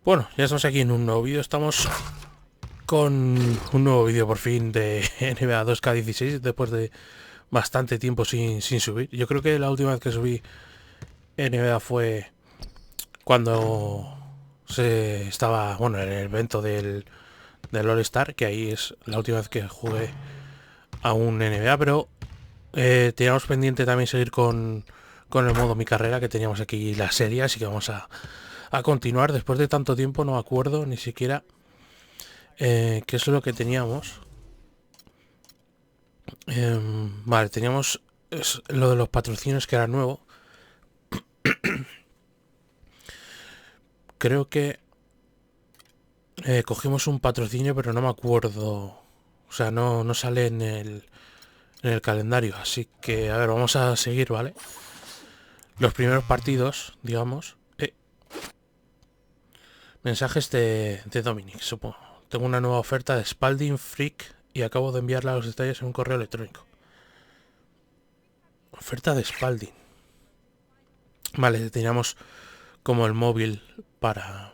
Bueno, ya estamos aquí en un nuevo vídeo. Estamos con un nuevo vídeo por fin de NBA 2K16 después de bastante tiempo sin subir. Yo creo que la última vez que subí NBA fue cuando se estaba, bueno, en el evento del All Star, que ahí es la última vez que jugué a un NBA, pero teníamos pendiente también seguir con el modo mi carrera, que teníamos aquí la serie, así que vamos a continuar. Después de tanto tiempo no me acuerdo ni siquiera qué es lo que teníamos. Vale, teníamos lo de los patrocinios, que era nuevo. Creo que cogimos un patrocinio, pero no me acuerdo. O sea, no sale en el calendario. Así que, a ver, vamos a seguir, ¿vale? Los primeros partidos, digamos. Mensajes de Dominic, supongo. Tengo una nueva oferta de Spalding Freak y acabo de enviarla a los detalles en un correo electrónico. Oferta de Spalding. Vale, teníamos como el móvil para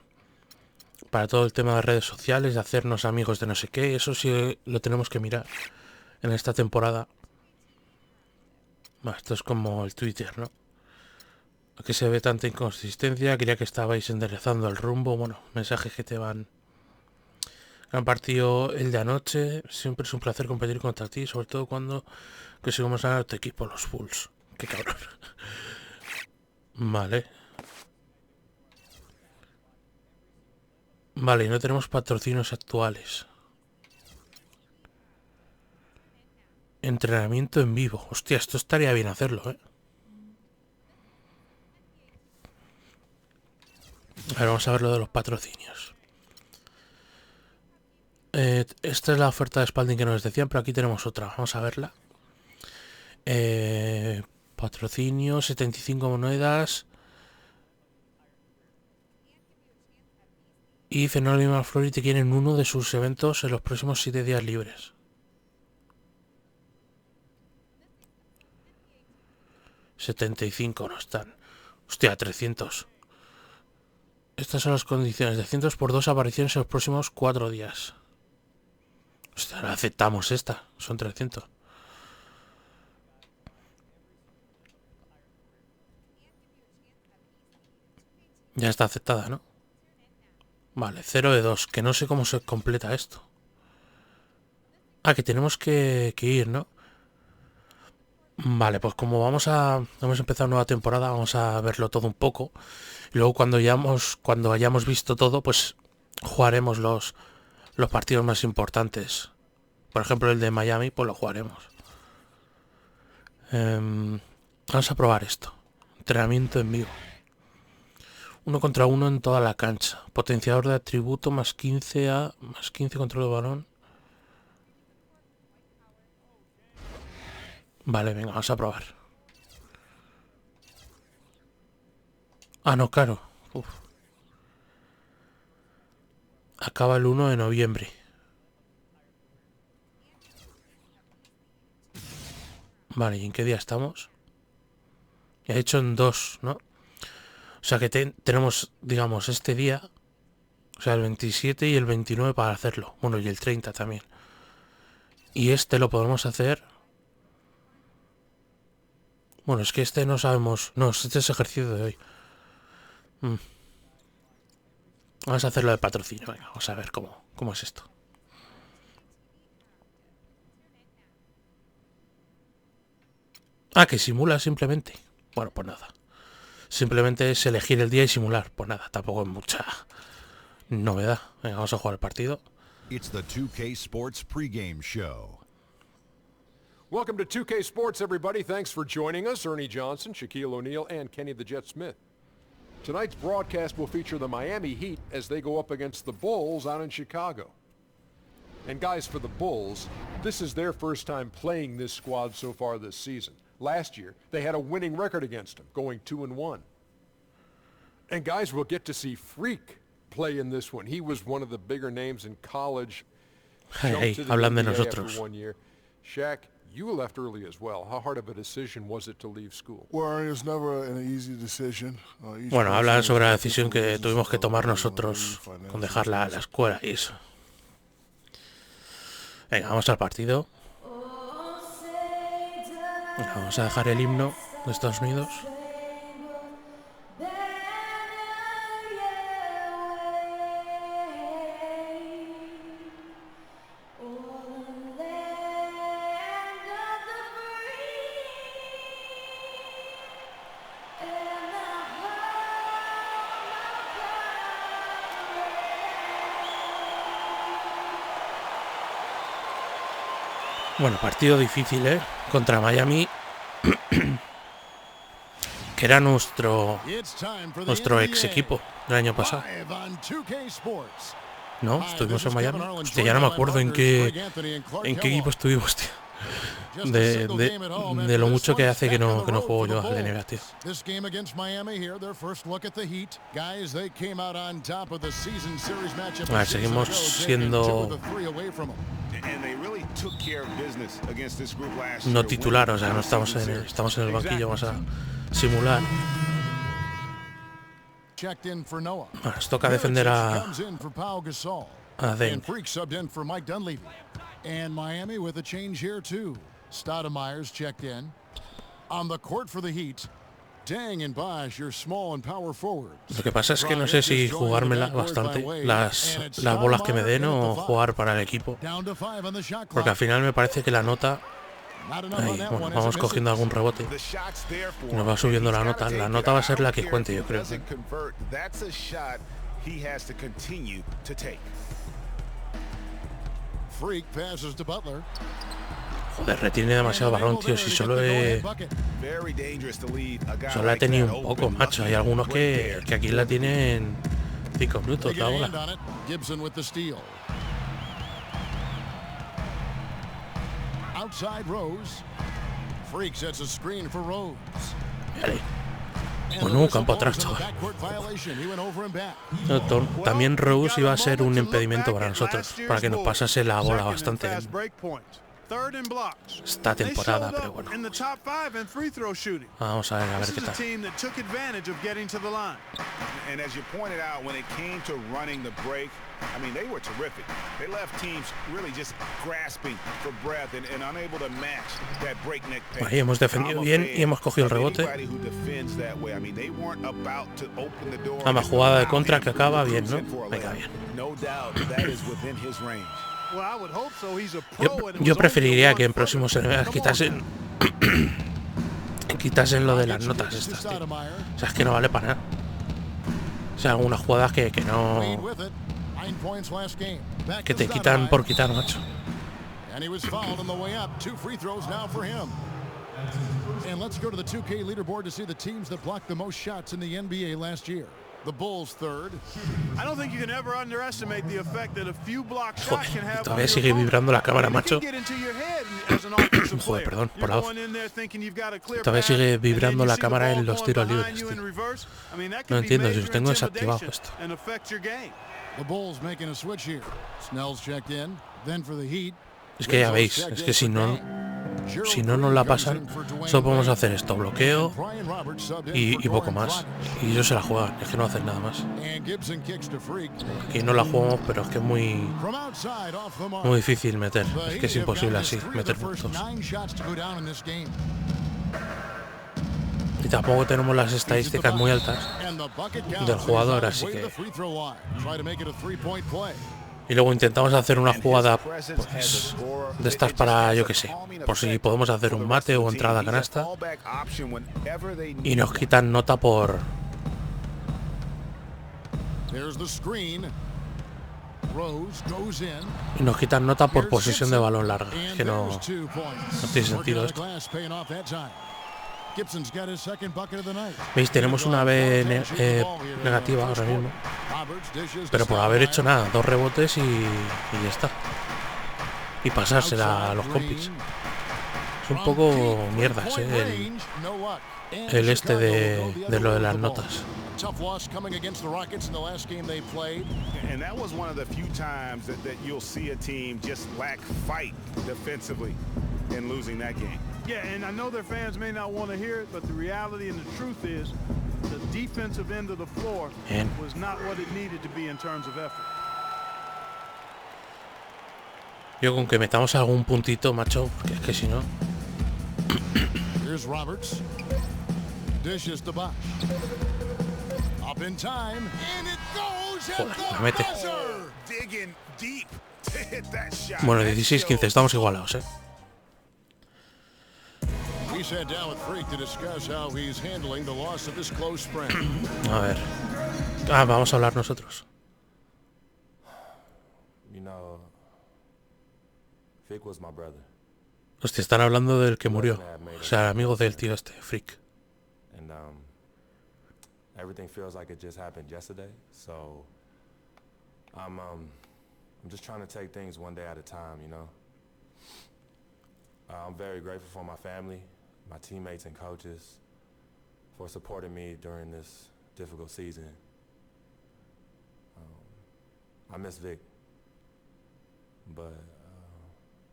todo el tema de redes sociales, de hacernos amigos de no sé qué. Eso sí lo tenemos que mirar en esta temporada. Bueno, esto es como el Twitter, ¿no? Aquí se ve tanta inconsistencia. Creía que estabais enderezando el rumbo. Bueno, mensajes que te van. Gran partido el de anoche. Siempre es un placer competir contra ti, sobre todo cuando conseguimos ganar a tu equipo, los Bulls. Qué cabrón. Vale. Vale, no tenemos patrocinios actuales. Entrenamiento en vivo. Hostia, esto estaría bien hacerlo, ¿eh? A ver, vamos a ver lo de los patrocinios. Esta es la oferta de Spalding que nos decían, pero aquí tenemos otra. Vamos a verla. Patrocinio, 75 monedas. Y Fenómeno y Malflori te quieren uno de sus eventos en los próximos 7 días libres. 75 no están. Hostia, 300. Estas son las condiciones. De 100 por 2 apariciones en los próximos 4 días. Hostia, ahora aceptamos esta. Son 300. Ya está aceptada, ¿no? Vale, 0 de 2. Que no sé cómo se completa esto. Ah, que tenemos que ir, ¿no? Vale, pues como hemos empezado nueva temporada, vamos a verlo todo un poco. Y luego cuando hayamos visto todo, pues jugaremos los partidos más importantes. Por ejemplo, el de Miami, pues lo jugaremos. Vamos a probar esto. Entrenamiento en vivo. 1 contra 1 en toda la cancha. Potenciador de atributo más 15 a más 15 control de balón. Vale, venga, vamos a probar. Ah, no, claro. Uf. Acaba el 1 de noviembre. Vale, ¿y en qué día estamos? Ya he hecho en 2, ¿no? O sea que tenemos, digamos, este día, o sea, el 27 y el 29 para hacerlo. Bueno, y el 30 también. Y este lo podemos hacer. Bueno, es que este no sabemos. No, este es ejercicio de hoy. Vamos a hacerlo de patrocinio. Venga, vamos a ver cómo es esto. Ah, que simula simplemente. Bueno, pues nada. Simplemente es elegir el día y simular. Pues nada, tampoco es mucha novedad. Venga, vamos a jugar el partido. It's the 2K Sports pregame show. Welcome to 2K Sports, everybody. Thanks for joining us. Ernie Johnson, Shaquille O'Neal, and Kenny the Jet Smith. Tonight's broadcast will feature the Miami Heat as they go up against the Bulls out in Chicago. And guys, for the Bulls, this is their first time playing this squad so far this season. Last year, they had a winning record against them, going 2-1. And guys, we'll get to see Freak play in this one. He was one of the bigger names in college. Hey, hablan de nosotros. One year. Shaq, you left early as well. How hard of a decision was it to leave school? Well, it's never an easy decision. Bueno, hablan sobre la decisión que tuvimos que tomar nosotros con dejar la escuela y eso. Venga, vamos al partido. Venga, vamos a dejar el himno de Estados Unidos. Bueno, partido difícil, contra Miami, que era nuestro ex equipo del año pasado. No, estuvimos en Miami. Hostia, ya no me acuerdo en qué equipo estuvimos, tío. De lo mucho que hace que no juego yo al NBA, tío. A ver, seguimos siendo no titular, o sea, no estamos en el banquillo, vamos a simular. Bueno, nos toca defender a Dane. And Miami with a change here too. Stoudemire's checked in. On the court for the Heat, Deng and Bosh, your small and power forwards. Lo que pasa es que no sé si jugármela bastante las bolas que me den o jugar para el equipo. Porque al final me parece que la nota... Ahí, bueno, vamos cogiendo algún rebote. Y nos va subiendo la nota. La nota va a ser la que cuente, yo creo. Joder, retiene demasiado balón, tío. Si solo he tenido un poco, macho. Hay algunos que aquí la tienen 5 minutos la bola. Vale. Bueno, campo atrás, chaval. También Rose iba a ser un impedimento para nosotros, para que nos pasase la bola bastante esta temporada, pero bueno. Vamos a ver qué tal. I mean, they were terrific. They left teams really just grasping for breath and unable to match that breakneck pace. Ahí hemos defendido bien y hemos cogido el rebote. Una jugada de contra que acaba bien, ¿no? Venga, bien. Yo preferiría que en próximos NBAs quitasen lo de las notas estas, tío. O sea, es que no vale para nada. O sea, algunas jugadas que no... que te quitan por quitar, macho. And let's go to the 2K leaderboard to see the teams that blocked the most shots in the NBA last year. The Bulls third. I don't think you can ever underestimate the effect that a few block shots can have. Todavía sigue vibrando la cámara, macho. Joder, perdón, por la voz. Todavía sigue vibrando la cámara en los tiros libres, tío. No entiendo si os tengo desactivado esto. The Bulls making a switch here. Snell's checked in, then for the Heat. Es que ya veis, es que si no nos la pasan, solo podemos hacer esto, bloqueo y poco más. Y ellos se la juegan, es que no hacen nada más. Aquí no la jugamos, pero es que es muy difícil meter. Es que es imposible así, meter puntos. Y tampoco tenemos las estadísticas muy altas del jugador, así que... Y luego intentamos hacer una jugada pues, de estas para, yo que sé, por si podemos hacer un mate o entrada a canasta. Y nos quitan nota por... Y nos quitan nota por posesión de balón larga. Es que no tiene sentido esto. ¿Veis? Tenemos una B negativa ahora mismo. Pero por haber hecho nada, 2 rebotes y ya está. Y pasársela a los compis. Es un poco mierdas, el este de lo de las notas. Tough loss coming against the Rockets in the last game they played. And that was one of the few times that you'll see a team just lack fight defensively. in losing that game. Yeah, and I know their fans may not want to hear it, but the reality and the truth is the defensive end of the floor was not what it needed to be in terms of effort. Yo con que metamos algún puntito, macho, porque es que si no... Here's Roberts. Dishes to Bosch. Up in time, and it goes at the buzzer. Digging deep to hit that shot. Bueno, 16-15, estamos igualados, We sat down with Freak to discuss how he's handling the loss of his close friend. A ver. Ah, vamos a hablar nosotros. You know, Vic was my brother. Hostia, están hablando del que murió. O sea, el amigo del tío este, Freak. And everything feels like it just happened yesterday. So I'm just trying to take things one day at a time, you know. I'm very grateful for my family, my teammates and coaches for supporting me during this difficult season. I miss Vic, but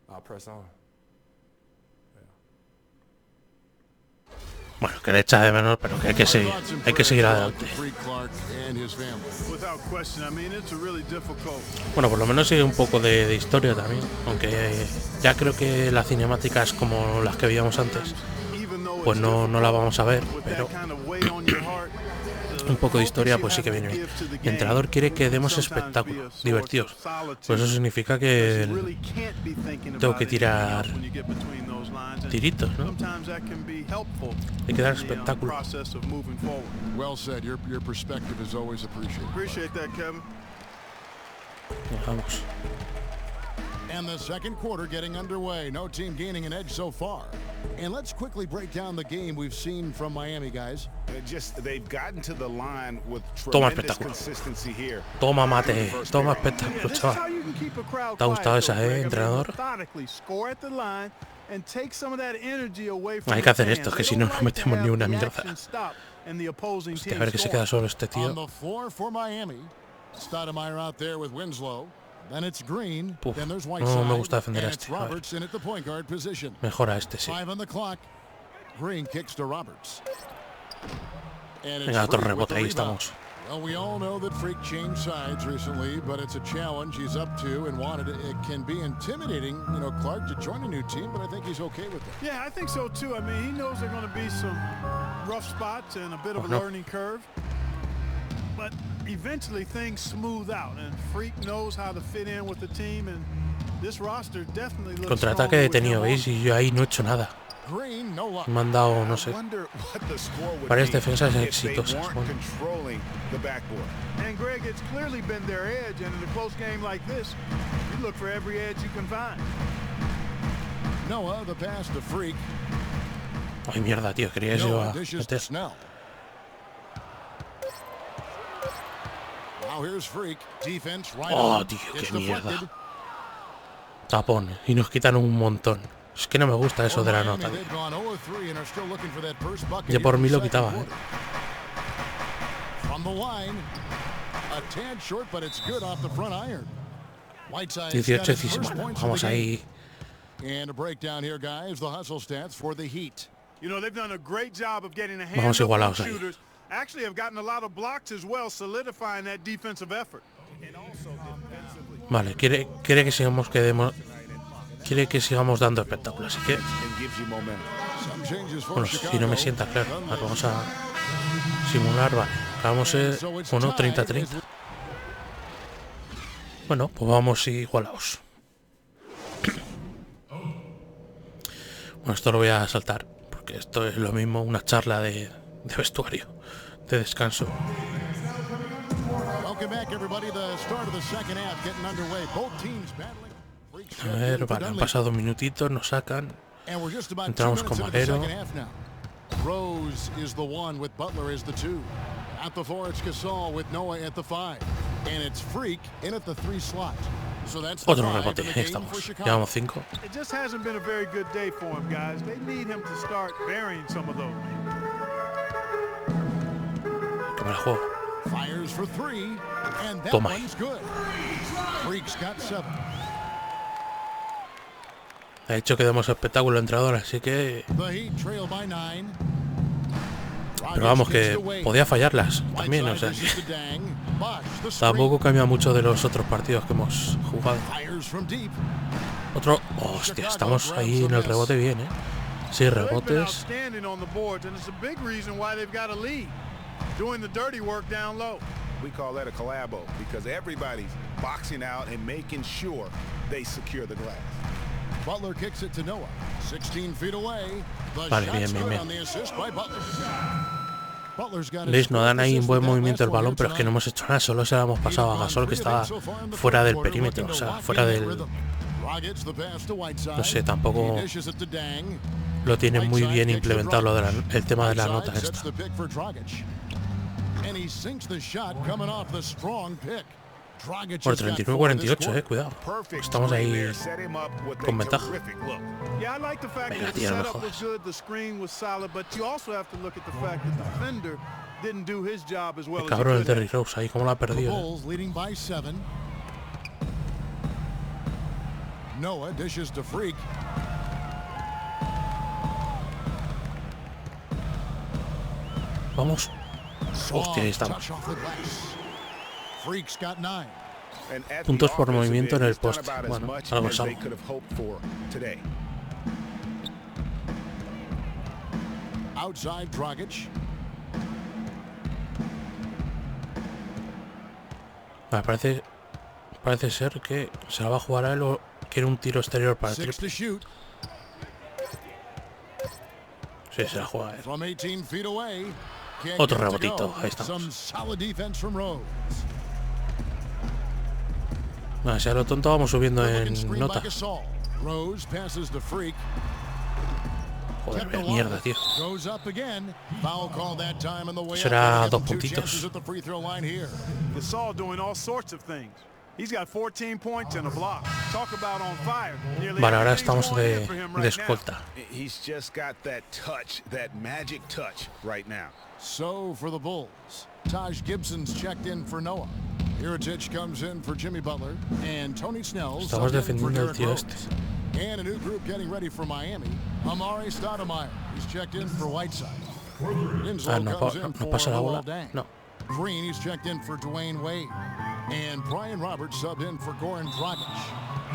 I'll press on. Bueno, que le echa de menos, pero que hay que seguir adelante. Bueno, por lo menos sigue un poco de historia también, aunque ya creo que las cinemáticas como las que veíamos antes, pues no la vamos a ver, pero un poco de historia pues sí que viene bien. El entrenador quiere que demos espectáculos divertidos, pues eso significa que tengo que tirar tiritos, ¿no? Hay que dar espectáculo. Vamos. And the second quarter getting underway. No team gaining an edge so far. And let's quickly break down the game we've seen from Miami, guys. They've gotten to the line with Toma tremendous espectáculo. consistency here. Toma mate, toma espectáculo, chaval. ¿Te ha gustado esa, entrenador? Hay que hacer esto, que si no, no metemos ni una mierda. Hostia, a ver que se queda solo este tío. Puf, no me gusta defender a este. A ver. Mejora este, sí. Venga, otro rebote, ahí estamos. Well, we all know that Freak changed sides recently, but it's a challenge he's up to and wanted it. It can be intimidating, you know, Clark, to join a new team, but I think he's okay with it. Yeah, I think so too. I mean, he knows there are going to be some rough spots and a bit of a learning curve, but eventually things smooth out, and Freak knows how to fit in with the team, and this roster definitely looks Contraataque detenido, ¿veis? Y yo ahí no he hecho nada. Me han dado, no sé, varias defensas exitosas. Bueno. And Greg, it's clearly been their edge, and in a close game like this, you look for every edge you can find. Noah, the pass to Freak. Ay, mierda, tío, quería eso a meter. Oh, tío, qué mierda. Tapón, y nos quitan un montón. Es que no me gusta eso de la nota. Yo por mí lo quitaba, 18-17. Vamos ahí. Vamos igualados ahí. Actually have gotten a lot of blocks as well, solidifying that defensive effort. Vale, quiere que sigamos quiere que sigamos dando espectáculo, así que bueno, si no me sienta claro, vamos a simular, vale, acabamos bueno, 30-30. Bueno, pues vamos igualados. Bueno, esto lo voy a saltar porque esto es lo mismo, una charla de vestuario, de descanso. A ver, vale, han pasado minutitos, nos sacan. Entramos con Valero. Rose is the one with Butler as the 2. At the 4, it's Gasol with Noah at the 5. And it's Freak in at the 3 slot. So that's the Otro rebote, ahí estamos. Llevamos 5. It just hasn't been a very good day for him, guys. They need him to start burying some of those. Que me la juego. Fires for 3, and that Toma. one's good. Freak's got 7. Ha hecho que demos espectáculo al entrenador, así que... Pero vamos, que podía fallarlas también, o sea, tampoco cambia mucho de los otros partidos que hemos jugado. Otro... Hostia, estamos ahí en el rebote bien, ¿eh? Sí, rebotes. We call that a collabo because everybody's boxing out and making sure they secure the glass. Butler kicks it to Noah. 16 feet away. Vale, bien, bien, bien. ¿Veis? No dan ahí un buen movimiento el balón, pero es que no hemos hecho nada. Solo se la hemos pasado a Gasol, que estaba fuera del perímetro, o sea, fuera del... No sé, tampoco lo tienen muy bien implementado lo de el tema de la nota esta. Por 39-48, cuidado. Estamos ahí con ventaja. Venga, tío, no me jodas. El cabrón del Terry Rose ahí, como lo ha perdido. Noah dishes to Freak. Vamos. Hostia, ahí estamos. Freak's got 9. Puntos por movimiento en el poste. Bueno, algo es algo. Outside Dragic. Parece ser que se la va a jugar a él o quiere un tiro exterior para el triple. Sí, se la juega a él. Otro rebotito, ahí estamos. No, si a lo tonto vamos subiendo en nota. Joder, mierda, tío. Será 2 puntitos. Vale, ahora estamos de escolta. So for the Bulls, Taj Gibson's checked in for Noah. Iritic comes in for Jimmy Butler, and Tony Snell's estamos defendiendo el tío este. And a new group getting ready for Miami. Amari Stoudemire, he's checked in for Whiteside. No pasa la bola. No. Green, he's checked in for Dwayne Wade. And Brian Roberts subbed in for Goran Dragic.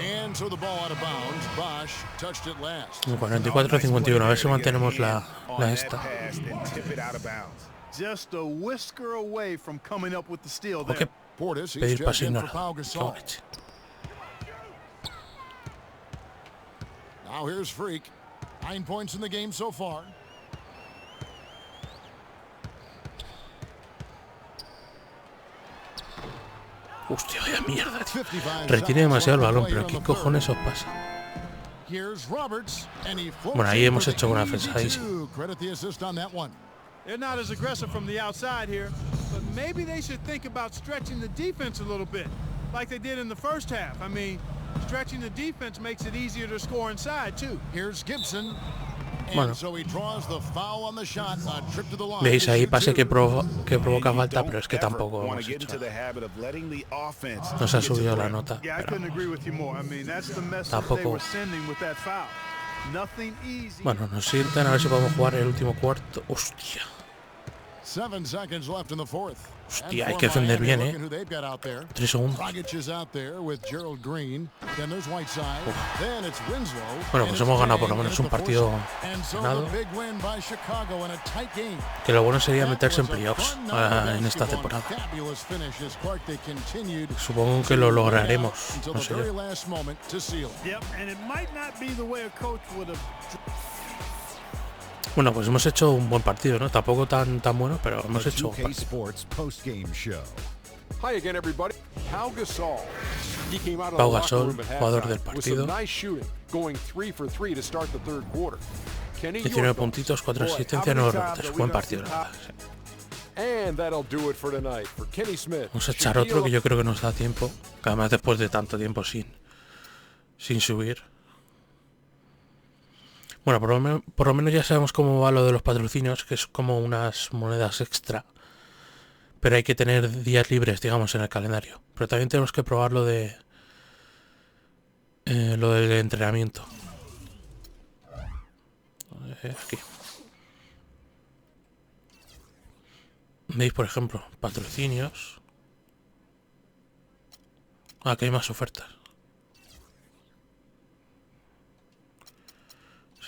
And so the ball out of bounds. Bosch touched it last. 44-51, a ver si mantenemos la esta. Just a whisker away from coming up with the steal there. Okay. Pedir pase ignorado. Now here's Freak. 9 points in the game so far. Hostia, vaya mierda, tío. Retiene demasiado el balón, pero ¿qué cojones os pasa? Bueno, ahí hemos hecho una defensa ahí sí. They're not as aggressive from the outside here, but maybe they should think about stretching the defense a little bit, like they did in the first half. I mean, stretching the defense makes it easier to score inside too. Here's Gibson. Bueno, veis ahí pase que provoca falta, pero es que tampoco hemos hecho. Nos ha subido la nota, pero tampoco. Bueno, nos sirven, a ver si podemos jugar el último cuarto. Hostia. Hostia, hay que defender bien, 3 segundos. Bueno, pues hemos ganado por lo menos un partido ganado. Que lo bueno sería meterse en playoffs en esta temporada. Supongo que lo lograremos. No sé yo. Bueno, pues hemos hecho un buen partido, ¿no? Tampoco tan bueno, pero hemos hecho un partido. Pau Gasol, jugador del partido. 19 puntitos, 4 asistencias, 9 rebotes. Buen partido, la verdad. Vamos a echar otro que yo creo que nos da tiempo. Que además después de tanto tiempo sin subir. Bueno, por lo menos ya sabemos cómo va lo de los patrocinios, que es como unas monedas extra. Pero hay que tener días libres, digamos, en el calendario. Pero también tenemos que probar lo del entrenamiento. Aquí. Veis, por ejemplo, Patrocinios. Aquí hay más ofertas.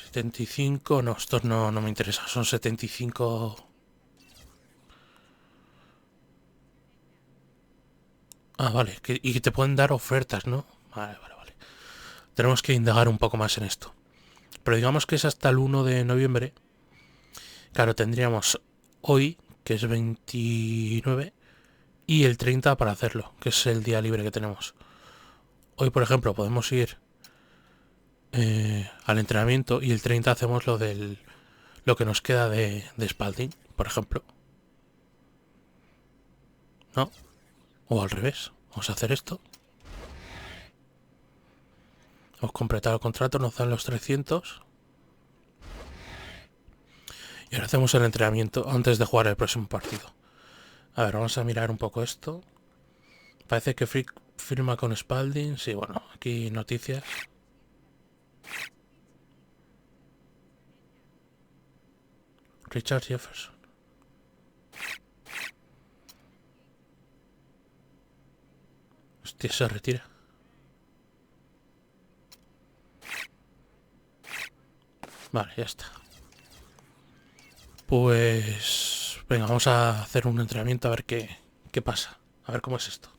75, no, estos no me interesa, son 75. Ah, vale, y que te pueden dar ofertas, ¿no? Vale. Tenemos que indagar un poco más en esto. Pero digamos que es hasta el 1 de noviembre. Claro, tendríamos hoy, que es 29, y el 30 para hacerlo, que es el día libre que tenemos. Hoy, por ejemplo, podemos ir al entrenamiento y el 30 hacemos lo que nos queda de Spalding, por ejemplo. ¿No? O al revés. Vamos a hacer esto. Hemos completado el contrato, nos dan los 300. Y ahora hacemos el entrenamiento antes de jugar el próximo partido. A ver, vamos a mirar un poco esto. Parece que Frick firma con Spalding. Sí, bueno, aquí noticias. Richard Jefferson. Hostia, se retira. Vale, ya está. Pues... venga, vamos a hacer un entrenamiento a ver qué pasa. A ver cómo es esto.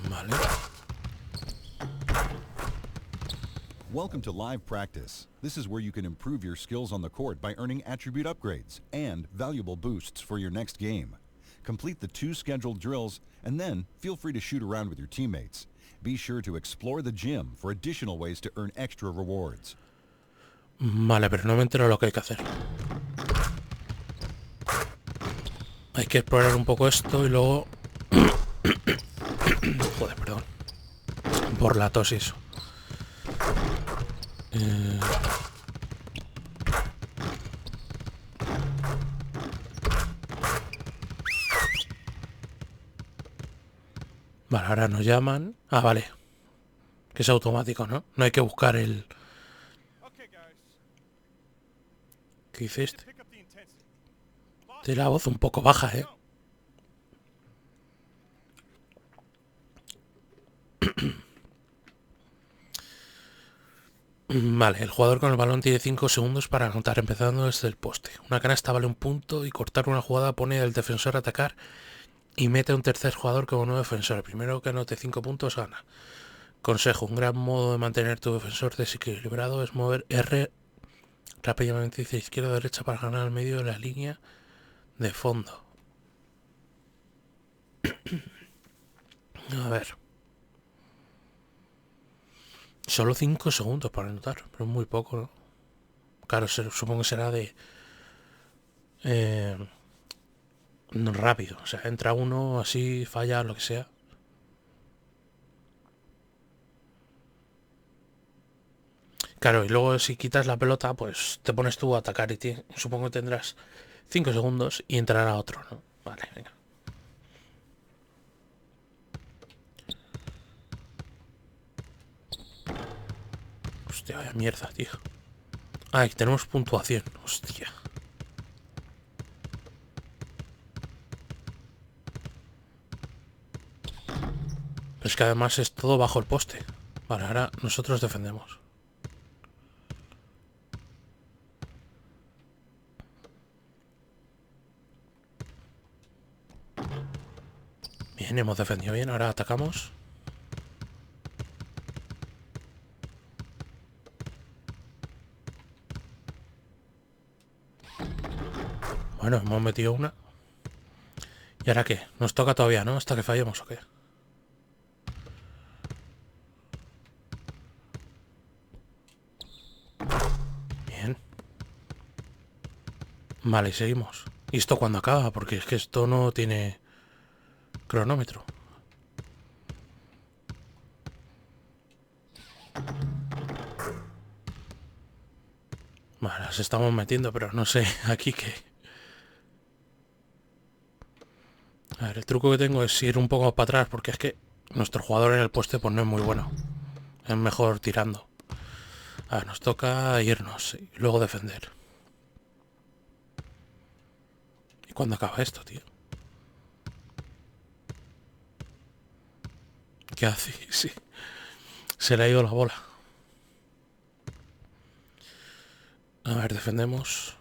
Vale. Welcome to live practice. This is where you can improve your skills on the court by earning attribute upgrades and valuable boosts for your next game. Complete the 2 scheduled drills and then feel free to shoot around with your teammates. Be sure to explore the gym for additional ways to earn extra rewards. Vale, pero no me entero lo que hay que hacer. Hay que explorar un poco esto y luego... Joder, perdón. Por la tos y eso. Vale, ahora nos llaman. Ah, vale. Que es automático, ¿no? No hay que buscar el... ¿Qué dice este? Tiene la voz un poco baja, ¿eh? Vale, el jugador con el balón tiene 5 segundos para anotar empezando desde el poste. Una canasta vale 1 punto y cortar una jugada pone al defensor a atacar y mete a un tercer jugador como nuevo defensor. El primero que anote 5 puntos gana. Consejo, un gran modo de mantener tu defensor desequilibrado es mover R rápidamente hacia izquierda o derecha para ganar al medio de la línea de fondo. A ver. Solo 5 segundos para anotar, pero es muy poco, ¿no? Claro, supongo que será de... no, rápido, o sea, entra uno, así, falla, lo que sea. Claro, y luego si quitas la pelota, pues te pones tú a atacar y supongo que tendrás 5 segundos y entrará otro, ¿no? Vale, venga. Hostia, vaya mierda, tío. Ah, aquí tenemos puntuación. Hostia. Pero es que además es todo bajo el poste. Vale, ahora nosotros defendemos. Bien, hemos defendido bien. Ahora atacamos. Bueno, hemos metido una. ¿Y ahora qué? Nos toca todavía, ¿no? Hasta que fallemos, ¿o qué? Bien. Vale, seguimos. ¿Y esto cuándo acaba? Porque es que esto no tiene cronómetro. las estamos metiendo, pero no sé aquí qué. A ver, el truco que tengo es ir un poco para atrás, porque es que nuestro jugador en el poste pues no es muy bueno. Es mejor tirando. A ver, nos toca irnos y luego defender. ¿Y cuándo acaba esto, tío? ¿Qué hace? Sí. Se le ha ido la bola. A ver, defendemos.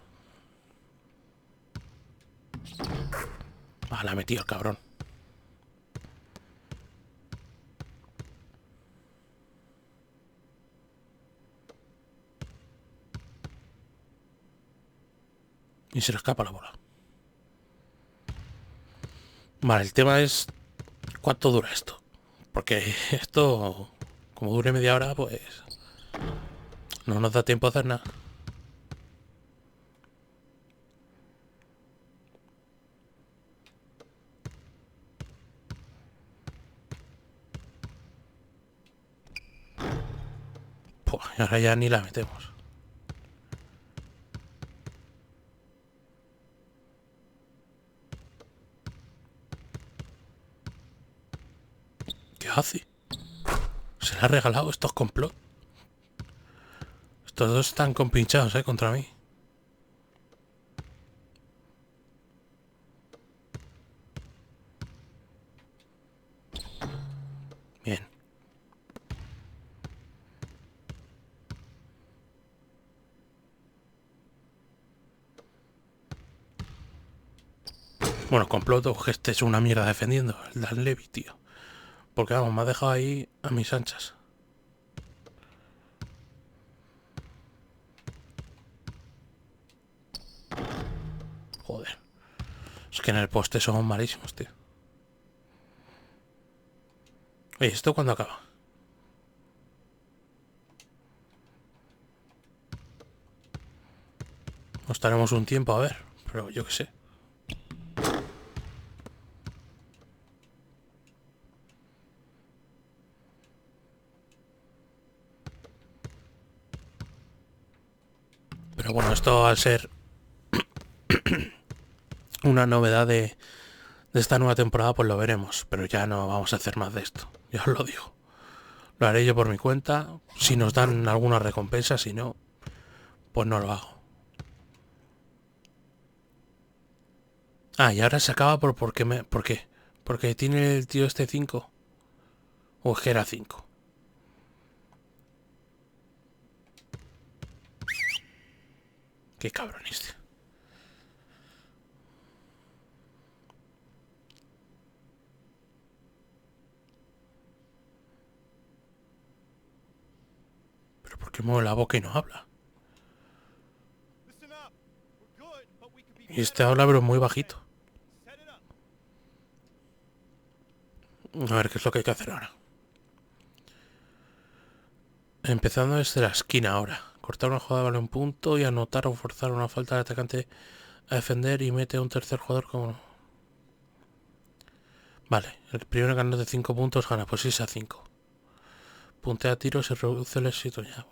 Ah, la ha metido el cabrón. Y se le escapa la bola. Vale, el tema es ¿cuánto dura esto? Porque esto, como dure media hora, pues no nos da tiempo a hacer nada. Pues ahora ya ni la metemos. ¿Qué hace? Se le ha regalado estos complot. Estos dos están compinchados, contra mí. Bien. Bueno, complot, que este es una mierda defendiendo. El Dan Levy, tío. Porque vamos, me ha dejado ahí a mis anchas. Joder. Es que en el poste somos malísimos, tío. Oye, ¿esto cuándo acaba? Nos estaremos un tiempo a ver, pero yo qué sé. Pero bueno, esto al ser una novedad de esta nueva temporada, pues lo veremos. Pero ya no vamos a hacer más de esto. Ya os lo digo. Lo haré yo por mi cuenta. Si nos dan alguna recompensa, si no, pues no lo hago. Ah, y ahora se acaba ¿por qué? Porque tiene el tío este 5. O es que era 5. Qué cabrones, tío. Pero ¿por qué mueve la boca y no habla? Y este habla pero muy bajito. A ver qué es lo que hay que hacer ahora. Empezando desde la esquina ahora. Cortar una jugada vale un punto y anotar o forzar una falta de atacante a defender y mete a un tercer jugador como... Vale, el primero que gana de 5 puntos gana, pues 6 a 5. Puntea tiros y reduce el éxito ya.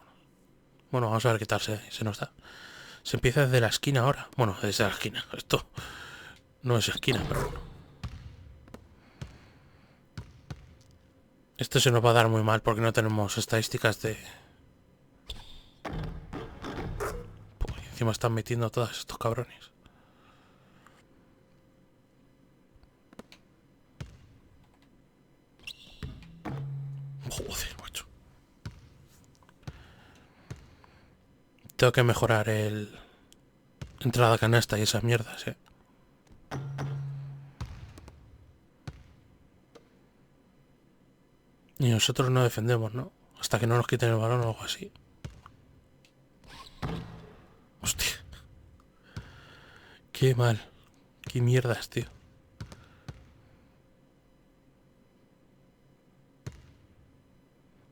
Bueno, vamos a ver qué tal se nos da. Se empieza desde la esquina ahora. Bueno, desde la esquina. Esto no es esquina, pero bueno. Esto se nos va a dar muy mal porque no tenemos estadísticas de... Pues encima están metiendo todos estos cabrones. Joder, macho. Tengo que mejorar el... entrada canasta y esas mierdas, Y nosotros no defendemos, ¿no? Hasta que no nos quiten el balón o algo así. Hostia. Qué mal. Qué mierdas, tío.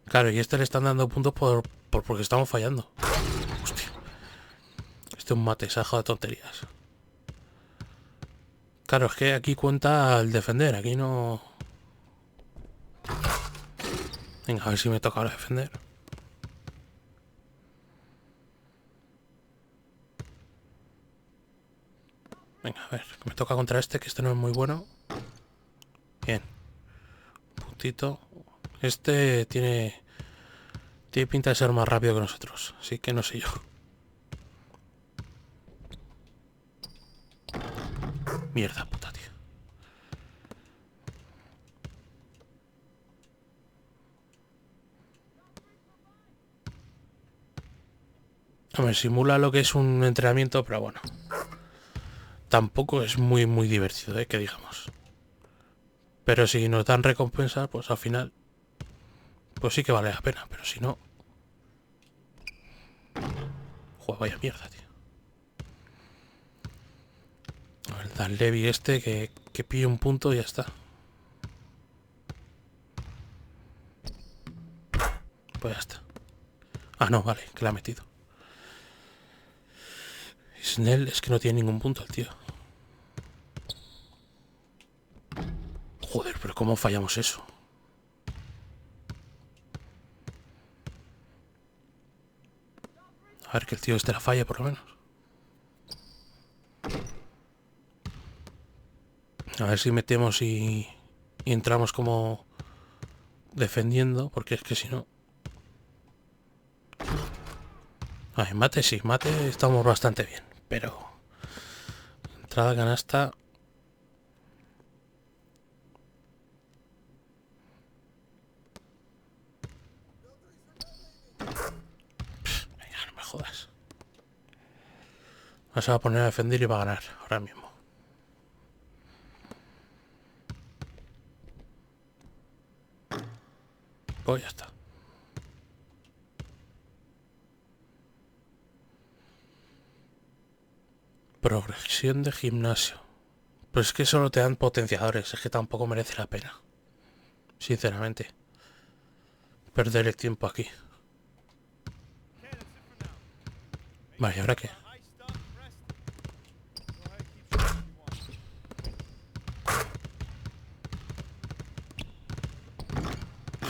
Claro, y este le están dando puntos porque estamos fallando. Hostia. Este es un matesajo de tonterías. Claro, es que aquí cuenta el defender, aquí no... Venga, a ver si me toca ahora defender. Venga, a ver, me toca contra este, que este no es muy bueno. Bien. Puntito. Este tiene pinta de ser más rápido que nosotros, así que no sé yo. Mierda puta, tío. A ver, simula lo que es un entrenamiento, pero bueno. Tampoco es muy divertido, que digamos. Pero si nos dan recompensas, pues al final, pues sí que vale la pena, pero si no... Joder, vaya mierda, tío. A ver, Dan Levy este que pille un punto y ya está. Pues ya está. Ah, no, vale, que la ha metido. Snell es que no tiene ningún punto el tío. Joder, pero ¿cómo fallamos eso? A ver que el tío este la falle por lo menos. A ver si metemos y entramos como defendiendo, porque es que si no... Ay, mate sí, mate estamos bastante bien, pero... Entrada canasta... Venga, no me jodas. Vas a poner a defender y va a ganar ahora mismo. Pues ya está. Progresión de gimnasio. Pues es que solo te dan potenciadores. Es que tampoco merece la pena. Sinceramente. Perder el tiempo aquí. Vale, ¿y ahora qué?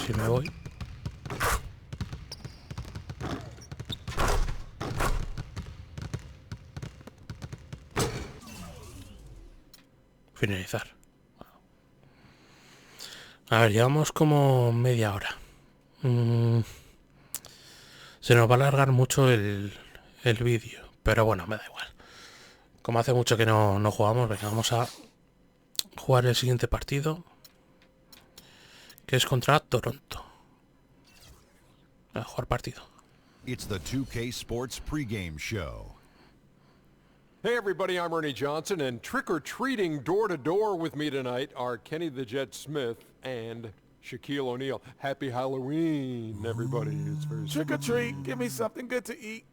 Si me voy... Finalizar. A ver, llevamos como media hora. Se nos va a alargar mucho el vídeo. Pero bueno, me da igual. Como hace mucho que no jugamos, venga, vamos a jugar el siguiente partido. Que es contra Toronto. A jugar partido. It's the 2K Sports pregame show. Hey everybody, I'm Ernie Johnson, and trick-or-treating door-to-door with me tonight are Kenny the Jet Smith and Shaquille O'Neal. Happy Halloween, everybody. It's very Trick-or-treat, give me something good to eat.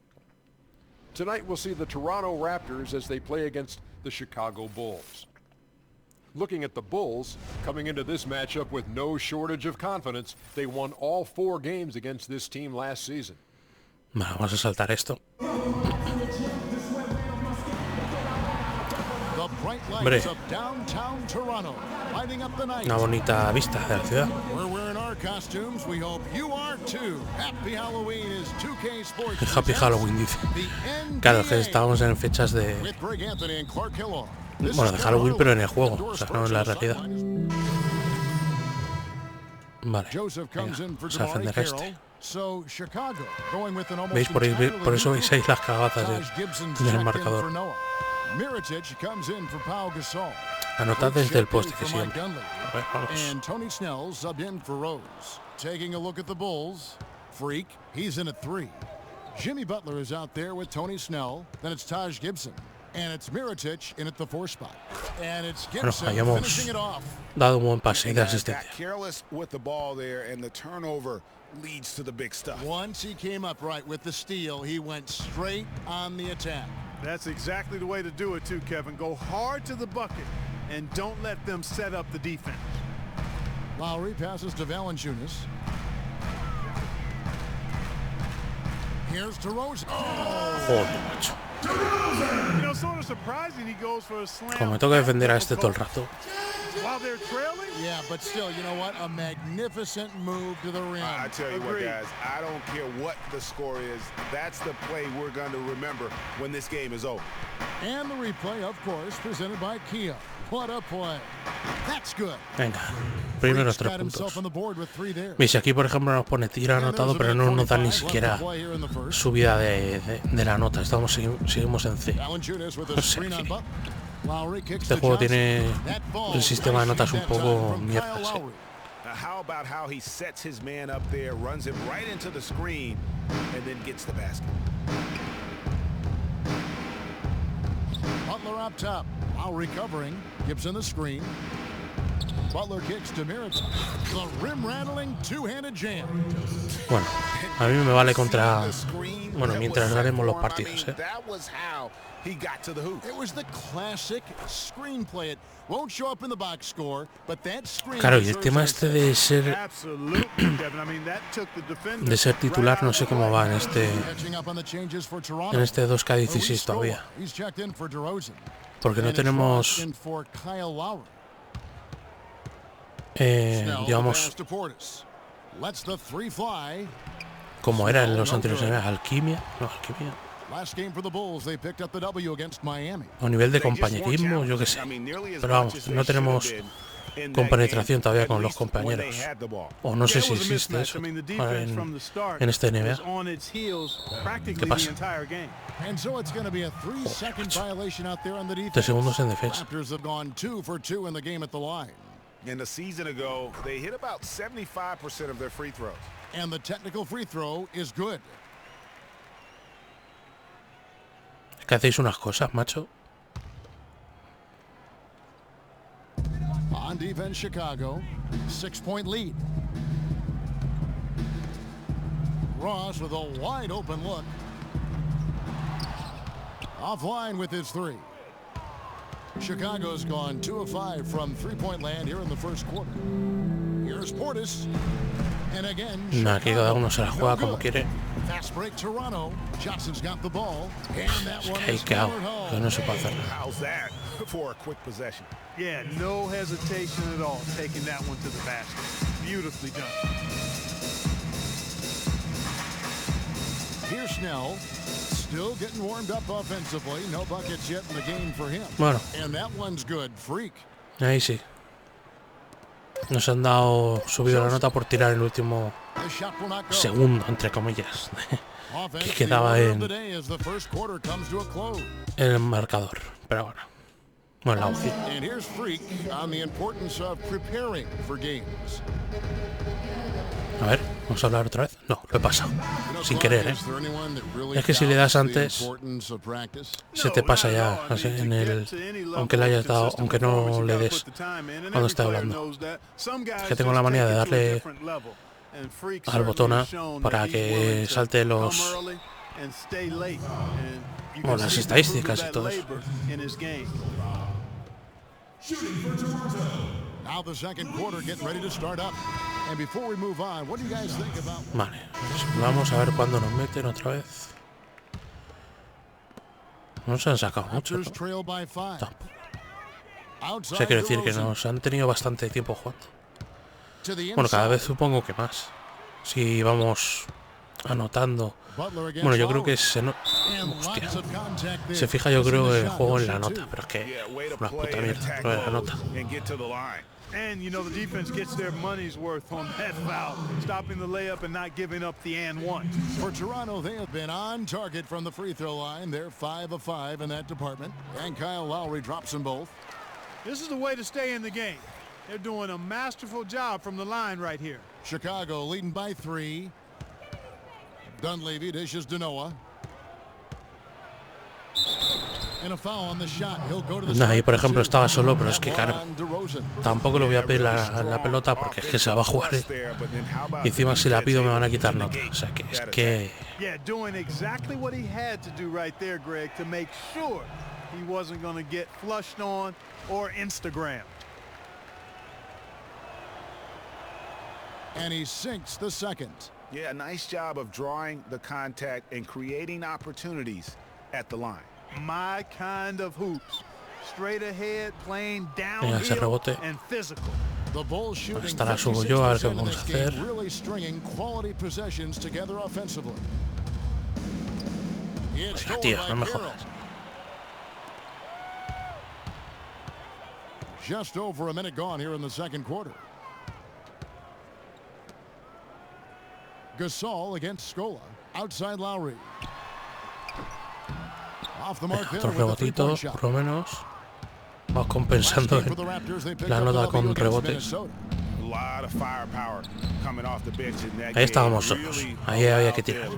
Tonight we'll see the Toronto Raptors as they play against the Chicago Bulls. Looking at the Bulls, coming into this matchup with no shortage of confidence, they won all 4 games against this team last season. Bueno, vamos a saltar esto. Hombre, una bonita vista de la ciudad. Happy Halloween, dice. Claro, que estábamos en fechas de... Bueno, de Halloween, pero en el juego, o sea, no en la realidad. Vale, venga, vamos a defender a este. ¿Veis? Por eso veis ahí las cagatas del marcador. Anotad desde el poste, que siempre. A ver, vamos. Tony Snell subbed in for Rose. Taking a look at the Bulls. Freak, he's in at 3. Jimmy Butler is out there with Tony Snell. Then it's Taj Gibson. And it's Mirotic in at the 4 spot. And it's Gibson finishing it off. Dado un buen pase de asistencia. Careless with the ball there, and the turnover leads to the big stuff. Once he came up right with the steal, he went straight on the attack. That's exactly the way to do it too, Kevin. Go hard to the bucket and don't let them set up the defense. Lowry passes to Valanciunas. Here's DeRozan. Joder, macho. You know, sort of surprising he goes for a slam. Como me toca defender a este todo el rato. While they're trailing? Yeah, but still, you know what? A magnificent move to the rim. I tell you what, guys, I don't care what the score is. That's the play we're going to remember when this game is over. And the replay, of course, presented by Kia. What a play. That's good. Venga, primeros 3 puntos. Veis, aquí por ejemplo nos pone tiro anotado, pero no nos dan ni siquiera subida de la nota. Seguimos en C. No sé, este juego tiene el sistema de notas un poco mierda, ¿sí? How about how he sets his man up there, runs him right into the screen, and then gets the basket. Butler up top. While recovering, Gibson the screen. Butler kicks to Mirotic. The rim-rattling two-handed jam. Bueno, a mí me vale contra... Bueno, mientras ganemos los partidos, ¿eh? Claro, y el tema este de ser... de ser titular, no sé cómo va en este 2K16 todavía. Porque no tenemos... digamos... como era en los anteriores, alquimia. No, alquimia. A nivel de compañerismo, yo qué sé. Pero vamos, no tenemos compenetración todavía con los compañeros. O no sé si existe eso en este NBA. ¿Qué pasa? 3 segundos en defensa. And a season ago, they hit about 75% of their free throws. And the technical free throw is good. Es que hacéis unas cosas, macho. On defense, Chicago, 6-point lead. Ross with a wide open look. Offline with his 3. Chicago's gone 2 of 5 from 3-point land here in the first quarter. Here's Portis. And again, nah, que cada uno se la juega como quiere. Fast break Toronto. Johnson's got the ball. And that one is que no se puede hacer nada. How's that for a quick possession? Yeah, no hesitation at all taking that one to the basket. Beautifully done. Here's Snell. Still getting warmed up offensively. No buckets yet in the game for him. Bueno. And that one's good. Freak. Ahí sí. Nos han dado subido la nota por tirar el último segundo, entre comillas, que quedaba en el marcador. Pero bueno. Bueno, la opción. And here's Freak on the importance of preparing for games. A ver, vamos a hablar otra vez. No, lo he pasado. Sin querer, ¿eh? Es que si le das antes, se te pasa ya, así, en el... aunque le hayas dado, aunque no le des cuando esté hablando. Es que tengo la manía de darle al botón A para que salte los... bueno, las estadísticas y todo eso. Now the second quarter getting ready to start up. And before we move on, what do you guys think about... Vale, pues vamos a ver cuándo nos meten otra vez. No se han sacado mucho, ¿no? Tampoco. O sea, quiero decir que nos han tenido bastante tiempo jugando. Bueno, cada vez supongo que más. Si vamos anotando. Bueno, yo creo que hostia. Se fija, yo creo, el juego en la nota, pero es que una puta mierda, no es la nota. And you know the defense gets their money's worth on that foul, stopping the layup and not giving up the and one. For Toronto, they have been on target from the free throw line. They're 5 of 5 in that department. And Kyle Lowry drops them both. This is the way to stay in the game. They're doing a masterful job from the line right here. Chicago leading by 3. Dunleavy dishes to Noah. Ahí por ejemplo estaba solo, pero es que claro, tampoco le voy a pedir la pelota porque es que se va a jugar, y encima si la pido me van a quitar nota, o sea que es que... And he sinks the second. Yeah, nice job of drawing the contact and creating opportunities at the line. My kind of hoops. Straight ahead, playing downhill and physical. The ball shooting hasta la subo yo, a ver qué vamos a hacer. Really stringing quality possessions together offensively. Tío, no me jodas. just over a minute gone here in the second quarter. Gasol against Scola. Outside Lowry. Off the mark there Otro with a rebotito, three-point shot. por lo menos. Vamos compensando la nota con rebotes. Ahí estábamos solos. Ahí había que tirar.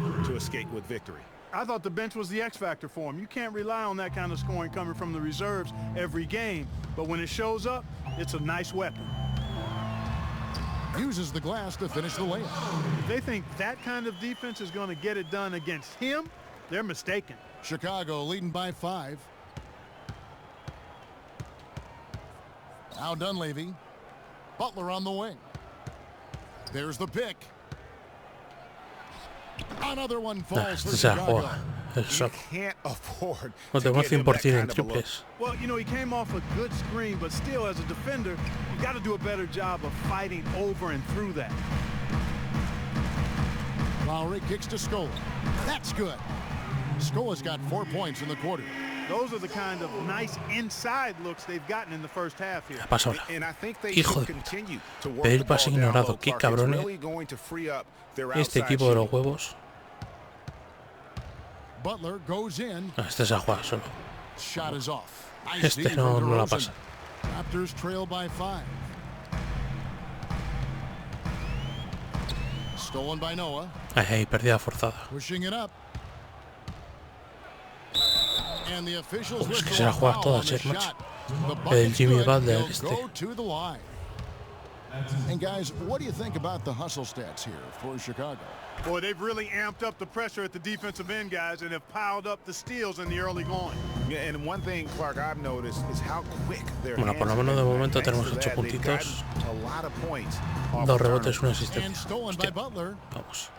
I thought the bench was the X factor for him. You can't rely on that kind of scoring coming from the reserves every game, but when it shows up, it's a nice weapon. Uses the glass to finish the layup. If they think that kind of defense is going to get it done against him, they're mistaken. Chicago leading by 5. Now Dunleavy. Butler on the wing. There's the pick. Another one falls for Chicago. No tengo 100% en triples. Well, you know, he came off a good screen, but still, as a defender, you got to do a better job of fighting over and through that. Lowry kicks to Scola. That's good. Scola's got 4 points in the quarter. Those are the kind of nice inside looks they've gotten in the first half here. Paso ahora. Hijo de puta. Pedir pase ignorado. Qué cabrones. Este equipo de los huevos. Butler goes in. Este se ha jugado solo. Shot is off. Este no la pasa. Raptors trail by 5. Stolen by Noah. Ahí, pérdida forzada. Pushing it up. And the officials Es que se la juega todas, macho. El Jimmy Butler este. And guys, what do you think about the hustle stats here for Chicago? Boy, they've really amped up the pressure at the defensive end, guys, and have piled up the steals in the early going. Yeah, and one thing, Clark, I've noticed is how quick their Bueno, por lo menos de momento tenemos 8 puntitos. 2 rebotes, 1 asistencia. Hostia. Vamos.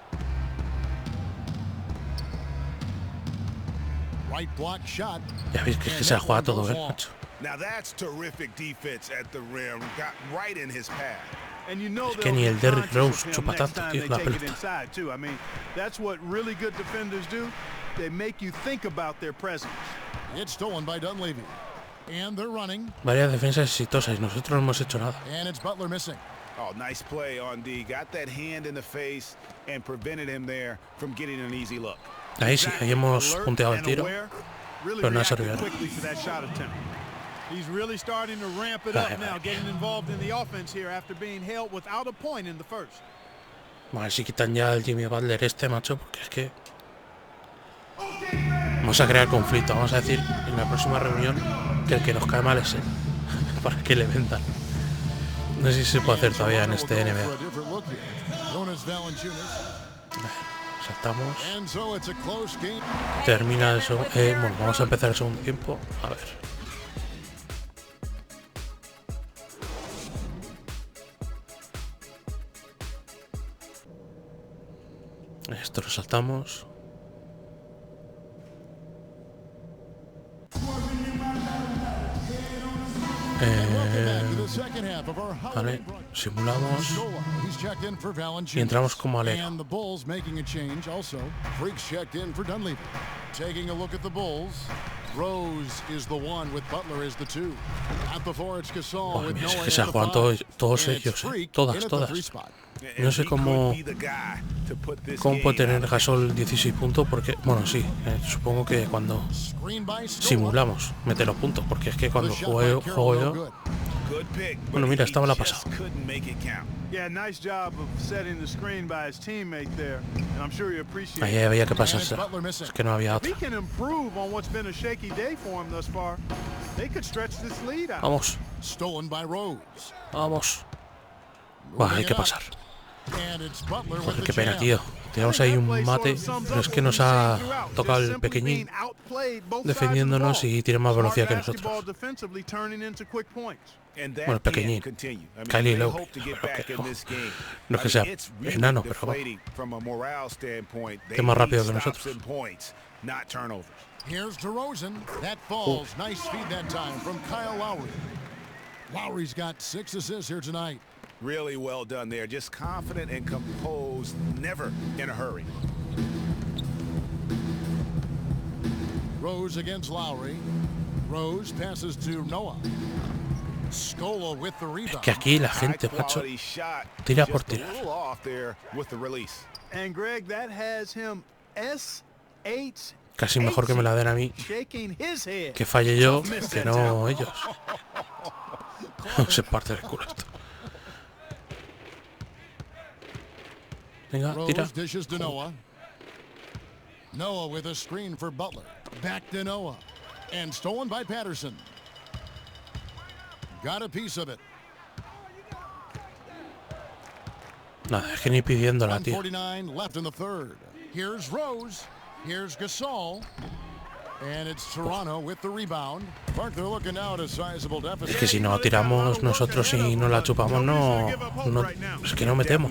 Ya veis que es que se la juega todo él, macho. Es que ni el Derrick Rose chupa tanto, tío, la pelota. That's what really good defenders do. They make you think about their presence. It's stolen by Dunleavy. And they're running. Varias defensas exitosas y nosotros no hemos hecho nada. And it's Butler missing. Oh, nice play on D. Got that hand in the face and prevented him there from getting an easy look. Ahí sí, ahí hemos punteado el tiro, pero no ha servido. He's really starting to ramp it up now, getting involved in the offense here after being held without a point in the first. A ver si quitan ya el Jimmy Butler este, macho, porque es que vamos a crear conflicto. Vamos a decir en la próxima reunión que el que nos cae mal es él, para que le vendan. No sé si se puede hacer todavía en este NBA. Saltamos. Termina el segundo. Bueno, vamos a empezar el segundo tiempo. A ver. Esto lo saltamos. Vale, simulamos y entramos como alero. Madre mía, es que se juegan todos ellos, todas. No sé cómo puede tener Gasol 16 puntos, porque, bueno, sí, supongo que cuando simulamos mete los puntos, porque es que cuando juego yo... Bueno, mira, estaba la pasada. Ahí había que pasarse. Es que no había otra. Vamos. Vamos. Buah, hay que pasar. Joder, qué pena, tío. Tenemos ahí un mate, pero es que nos ha tocado el pequeñín defendiéndonos y tiene más velocidad que nosotros. Bueno, pequeñín. Kylie Lowe. No es que sea enano, pero bueno. Que es más rápido que nosotros. Here's DeRozan. That falls. Nice feed that time from Kyle Lowry. Lowry's got 6 assists here tonight. Really well done there. Just confident and composed, never in a hurry. Rose against Lowry. Rose passes to Noah. Skolo with the Es rebound. que aquí la gente, macho, tira por tirar. And Greg, that has him SH Casi mejor que me la den a mí, shaking his head. que falle yo, que no ellos. Se parte el culo esto. Venga, tira. Rose dishes to Noah. Noah with a screen for Butler. Back to Noah. And stolen by Patterson. Got a piece of it. Nada, es que ni pidiéndola, tío. 1:49 left in the third. Here's Rose. Here's Gasol. And it's Toronto with the rebound. Clark, they're looking now at a sizable deficit. Es que si no tiramos nosotros y no la chupamos, no es que no metemos.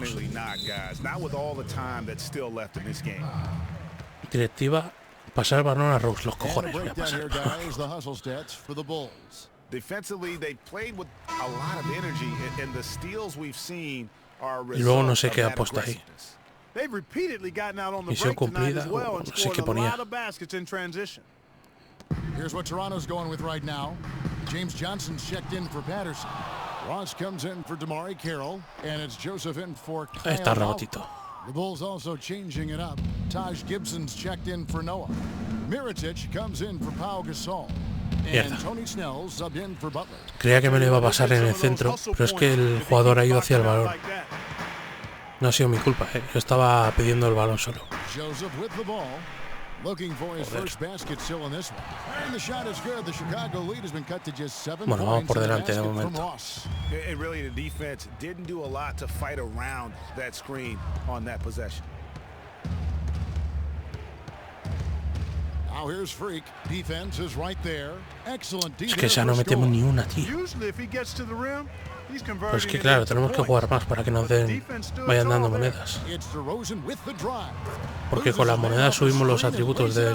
Directiva, pasar el balón a Rose, los cojones. Voy a pasar. Defensively, they played with a lot of energy, and the steals we've seen are Y luego no sé qué ha puesto ahí. They've repeatedly gotten out on the Misión break tonight cumplida, as well and no sé scored qué a ponía. lot of baskets in transition. Here's what Toronto's going with right now. James Johnson's checked in for Patterson. Ross comes in for Damari Carroll, and it's Joseph in for Ahí está rebotito. The Bulls also changing it up. Taj Gibson's checked in for Noah. Mirotic comes in for Pau Gasol. And Tony Snell subbed in for Butler. Creía que me lo iba a pasar en el centro, pero es que el jugador ha ido hacia el balón. No ha sido mi culpa, ¿eh? Yo estaba pidiendo el balón solo. Joseph with the ball. Looking for his first basket still in this one. And the shot is good. The Chicago lead has been cut to just 7 Bueno, vamos points por in the delante de basket from momento. Ross. And really, the defense didn't do a lot to fight around that screen on that possession. Now here's Freak. Defense is right there. Excellent defense. Es que ya no metemos ni una, tío. Usually if he gets to the rim, he's Pues converting es que it claro, into tenemos que points. jugar más para que nos den, vayan dando monedas. It's DeRozan with the drive. Porque con las monedas subimos los atributos de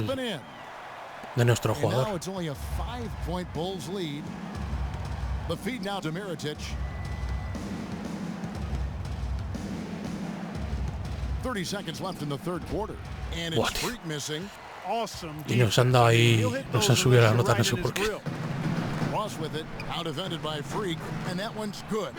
nuestro And now jugador. it's only a 5-point Bulls lead. The feed now to Mirotic. 30 seconds left in the third quarter. And it's What? Freak missing. Awesome Y nos han dado ahí, nos han subido la nota, no sé por qué. Ross with it, out defended by Freak, and that one's good.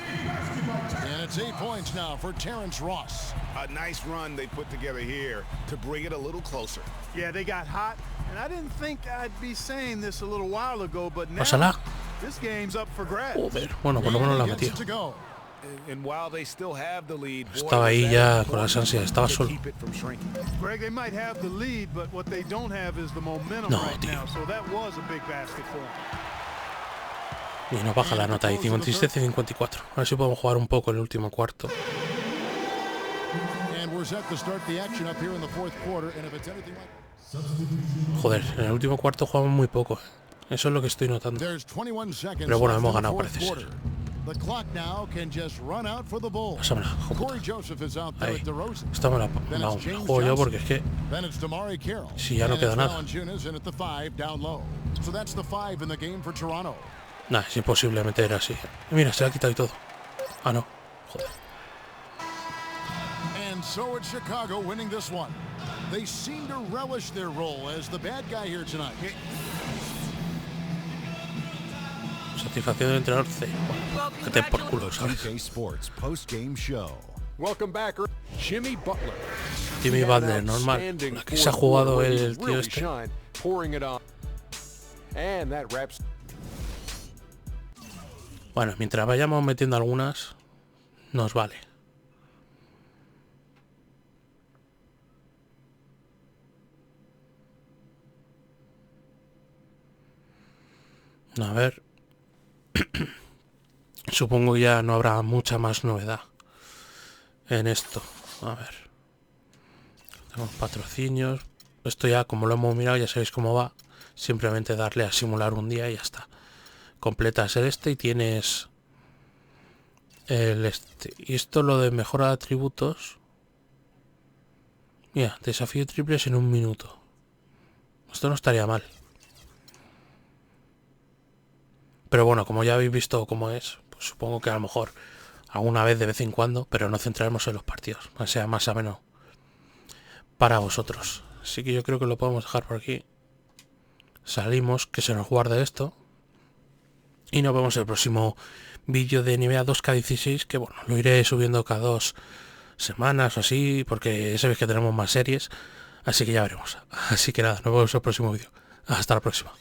And it's 8 points now for Terrence Ross. A nice run they put together here to bring it a little closer. Yeah, they got hot, and I didn't think I'd be saying this a little while ago, but now Pásala. this game's up for grabs. Joder, bueno, por lo menos la Gets metió. it to go. And while they still have the lead, boy, Estaba ahí was ya that con las important ansias, estaba to solo. keep it from shrinking. Greg, they might have the lead, but what they don't have is the momentum No, right tío. now, so that was a big basket for them. Y nos baja la nota ahí, 57-54. A ver si podemos jugar un poco el último cuarto. And we're set to start the action up here in the fourth quarter. And if it's anything like Joder, en el último cuarto jugamos muy poco. Eso es lo que estoy notando. there's 21 seconds Pero bueno, left hemos in the ganado, fourth parece ser. quarter. The clock now can just run out for the Bulls. Pásamela, hijo puta. Corey Joseph is out there Ahí. at DeRozan. Esta me la Then vamos, it's la James juego yo Johnson. porque es que Then it's Damari Carroll. Si ya no And queda it's nada. Valanciunas in at the 5 down low. So that's the 5 in the game for Toronto. nada, es imposible meter así. Mira, se la ha quitado y todo. Ah, no. Joder. And so it's Chicago winning this one. They seem to relish their role as the bad guy here tonight. Satisfacción del entrenador C. Bueno, que te por culo, ¿sabes? 2K Sports post-game show. Welcome back, Jimmy Butler. Jimmy Butler, normal. La que se ha jugado el tío este. Pouring it on. And that wraps. Bueno, mientras vayamos metiendo algunas, nos vale. A ver. Supongo que ya no habrá mucha más novedad en esto. A ver. Tenemos patrocinios. Esto ya, como lo hemos mirado, ya sabéis cómo va. Simplemente darle a simular un día y ya está. Completas el este y tienes el este. Y esto lo de mejora de atributos. Mira, desafío triples en 1 minuto. Esto no estaría mal. Pero bueno, como ya habéis visto cómo es, pues supongo que a lo mejor alguna vez de vez en cuando, pero no centraremos en los partidos, o sea, más o menos para vosotros. Así que yo creo que lo podemos dejar por aquí. Salimos, que se nos guarde esto. Y nos vemos en el próximo vídeo de NBA 2K16, que bueno, lo iré subiendo cada 2 semanas o así, porque sabéis que tenemos más series, así que ya veremos. Así que nada, nos vemos en el próximo vídeo. Hasta la próxima.